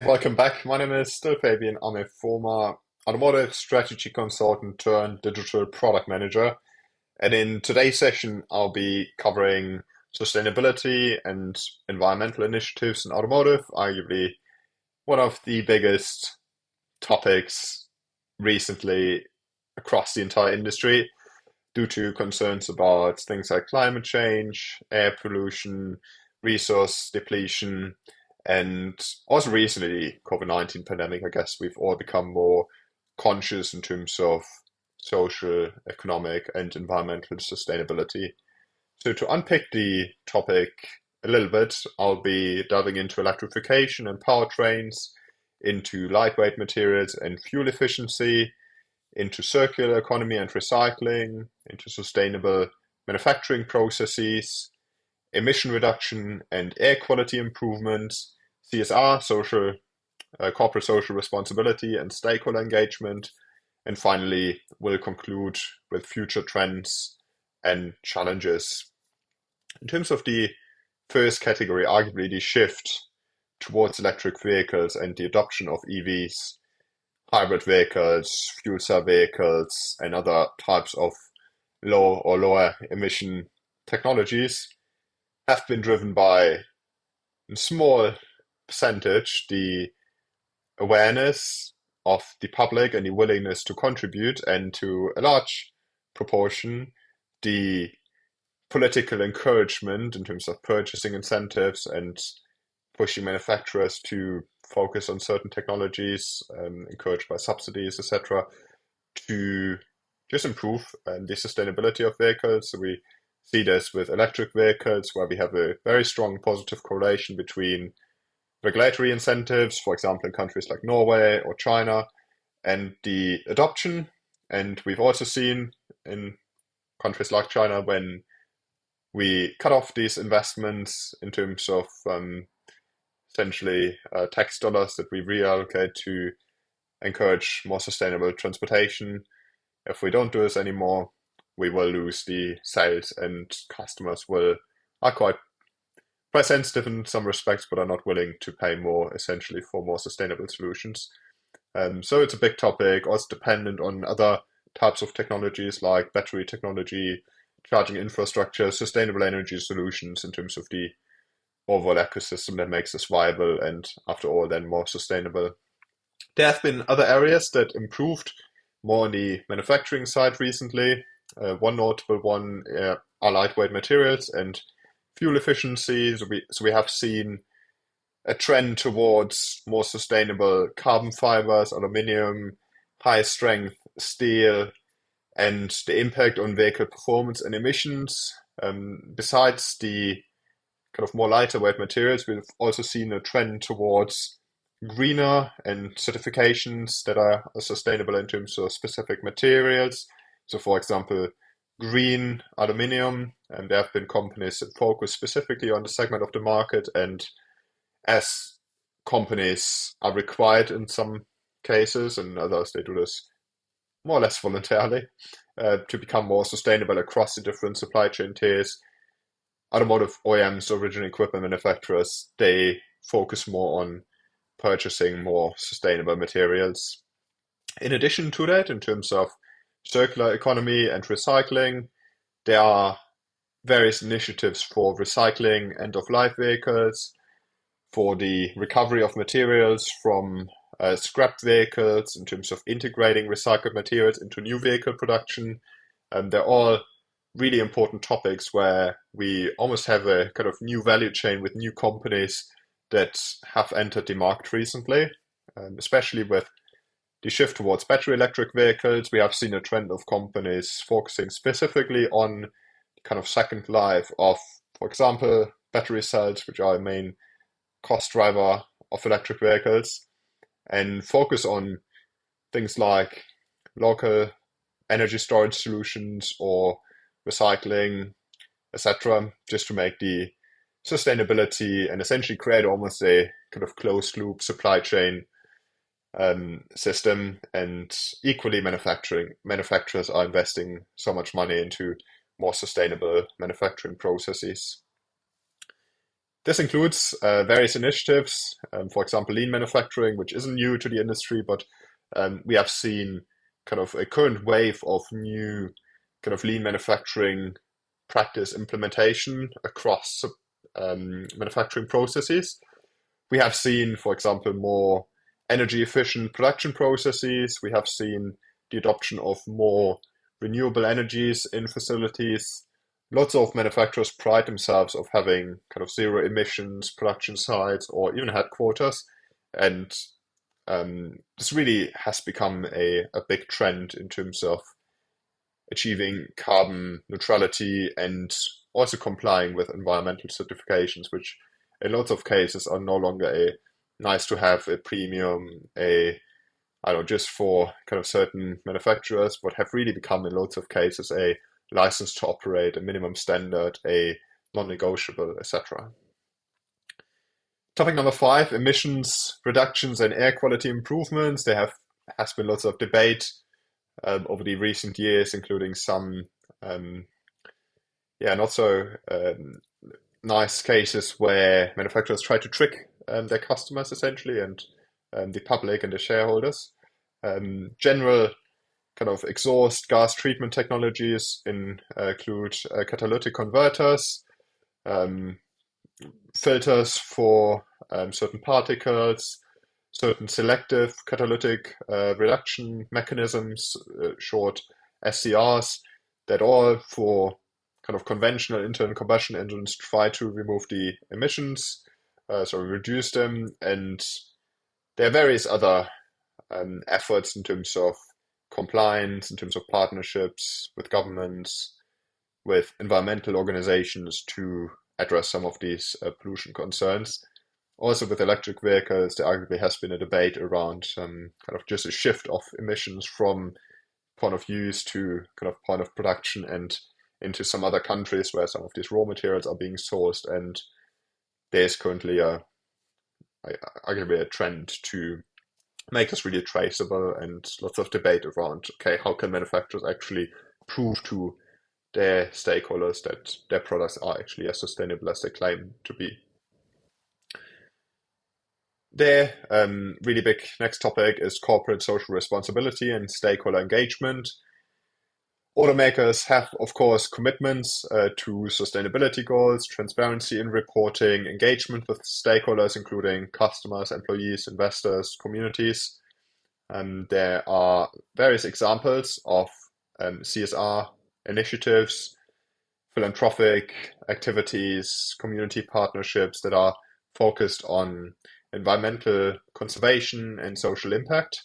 Welcome back. My name is still Fabian. I'm a former automotive strategy consultant turned digital product manager. And in today's session, I'll be covering sustainability and environmental initiatives in automotive, arguably one of the biggest topics recently across the entire industry due to concerns about things like climate change, air pollution, resource depletion, and also recently COVID-19 pandemic. I guess we've all become more conscious in terms of social, economic, and environmental sustainability. So to unpick the topic a little bit, I'll be delving into electrification and powertrains, into lightweight materials and fuel efficiency, into circular economy and recycling, into sustainable manufacturing processes, emission reduction and air quality improvements, CSR, corporate social responsibility and stakeholder engagement, and finally, we'll conclude with future trends and challenges. In terms of the first category, arguably the shift towards electric vehicles and the adoption of EVs, hybrid vehicles, fuel cell vehicles, and other types of low or lower emission technologies have been driven by a small percentage the awareness of the public and the willingness to contribute, and to a large proportion the political encouragement in terms of purchasing incentives and pushing manufacturers to focus on certain technologies, encouraged by subsidies, etc., to just improve the sustainability of vehicles. So we see this with electric vehicles, where we have a very strong positive correlation between regulatory incentives, for example, in countries like Norway or China, and the adoption. And we've also seen in countries like China, when we cut off these investments in terms of essentially tax dollars that we reallocate to encourage more sustainable transportation. If we don't do this anymore, we will lose the sales, and customers are quite price sensitive in some respects, but are not willing to pay more essentially for more sustainable solutions. So it's a big topic, also dependent on other types of technologies like battery technology, charging infrastructure, sustainable energy solutions in terms of the overall ecosystem that makes this viable and, after all, then more sustainable. There have been other areas that improved more on the manufacturing side recently. One notable one are lightweight materials and fuel efficiency. So we have seen a trend towards more sustainable carbon fibers, aluminium, high strength steel, and the impact on vehicle performance and emissions. Besides the kind of more lighter weight materials, we've also seen a trend towards greener and certifications that are sustainable in terms of specific materials. So, for example, green aluminium, and there have been companies that focus specifically on the segment of the market, and as companies are required in some cases, and others they do this more or less voluntarily, to become more sustainable across the different supply chain tiers. Automotive OEMs, original equipment manufacturers, they focus more on purchasing more sustainable materials. In addition to that, in terms of circular economy and recycling, there are various initiatives for recycling end-of-life vehicles, for the recovery of materials from scrapped vehicles, in terms of integrating recycled materials into new vehicle production. They're all really important topics where we almost have a kind of new value chain with new companies that have entered the market recently, especially with the shift towards battery electric vehicles. We have seen a trend of companies focusing specifically on kind of second life of, for example, battery cells, which are a main cost driver of electric vehicles, and focus on things like local energy storage solutions or recycling, etc., just to make the sustainability and essentially create almost a kind of closed loop supply chain system. And equally, manufacturers are investing so much money into more sustainable manufacturing processes. This includes various initiatives, for example, lean manufacturing, which isn't new to the industry, but we have seen kind of a current wave of new kind of lean manufacturing practice implementation across manufacturing processes. We have seen, for example, more energy efficient production processes. We have seen the adoption of more renewable energies in facilities. Lots of manufacturers pride themselves of having kind of zero emissions production sites or even headquarters. And this really has become a big trend in terms of achieving carbon neutrality and also complying with environmental certifications, which in lots of cases are no longer a nice to have, a premium, I don't know, just for kind of certain manufacturers, but have really become in lots of cases a license to operate, a minimum standard, a non-negotiable, etc. Topic number 5, emissions reductions and air quality improvements. Has been lots of debate over the recent years, including some not so nice cases where manufacturers try to trick their customers essentially and the public and the shareholders. General kind of exhaust gas treatment technologies include catalytic converters, filters for certain particles, certain selective catalytic reduction mechanisms, short SCRs, that all for kind of conventional internal combustion engines try to remove the emissions, so reduce them. And there are various other efforts in terms of compliance, in terms of partnerships with governments, with environmental organizations to address some of these pollution concerns. Also with electric vehicles, there arguably has been a debate around kind of just a shift of emissions from point of use to kind of point of production and into some other countries where some of these raw materials are being sourced. And there's currently arguably a trend to make this really traceable, and lots of debate around, okay, how can manufacturers actually prove to their stakeholders that their products are actually as sustainable as they claim to be. The really big next topic is corporate social responsibility and stakeholder engagement. Automakers have, of course, commitments to sustainability goals, transparency in reporting, engagement with stakeholders, including customers, employees, investors, communities. There are various examples of CSR initiatives, philanthropic activities, community partnerships that are focused on environmental conservation and social impact.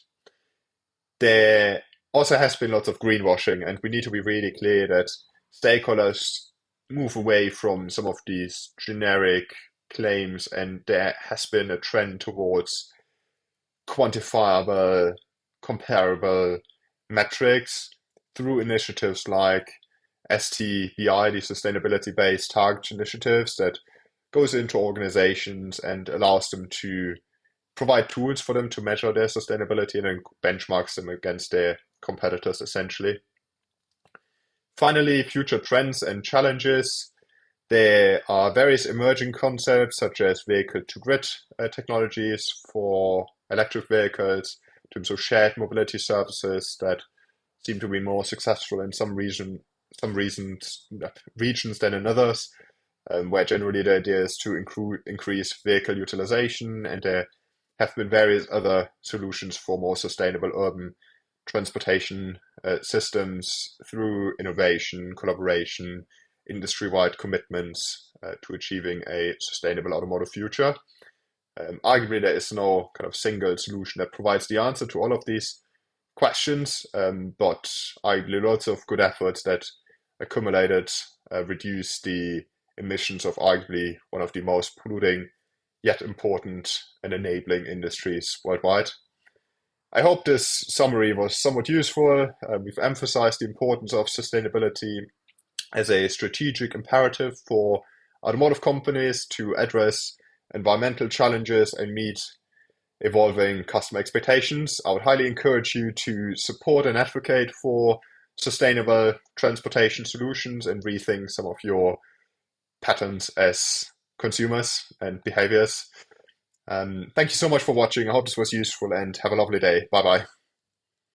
There also has been lots of greenwashing, and we need to be really clear that stakeholders move away from some of these generic claims, and there has been a trend towards quantifiable, comparable metrics through initiatives like STBI, the sustainability-based target initiatives, that goes into organizations and allows them to provide tools for them to measure their sustainability and then benchmarks them against their competitors, essentially. Finally, future trends and challenges. There are various emerging concepts such as vehicle-to-grid technologies for electric vehicles, in terms of shared mobility services that seem to be more successful in some regions than in others, where generally the idea is to increase vehicle utilization, and there have been various other solutions for more sustainable urban transportation systems through innovation, collaboration, industry-wide commitments to achieving a sustainable automotive future. Arguably, there is no kind of single solution that provides the answer to all of these questions, but arguably lots of good efforts that accumulated reduce the emissions of arguably one of the most polluting yet important and enabling industries worldwide. I hope this summary was somewhat useful. We've emphasized the importance of sustainability as a strategic imperative for automotive companies to address environmental challenges and meet evolving customer expectations. I would highly encourage you to support and advocate for sustainable transportation solutions and rethink some of your patterns as consumers and behaviors. Thank you so much for watching. I hope this was useful and have a lovely day. Bye bye.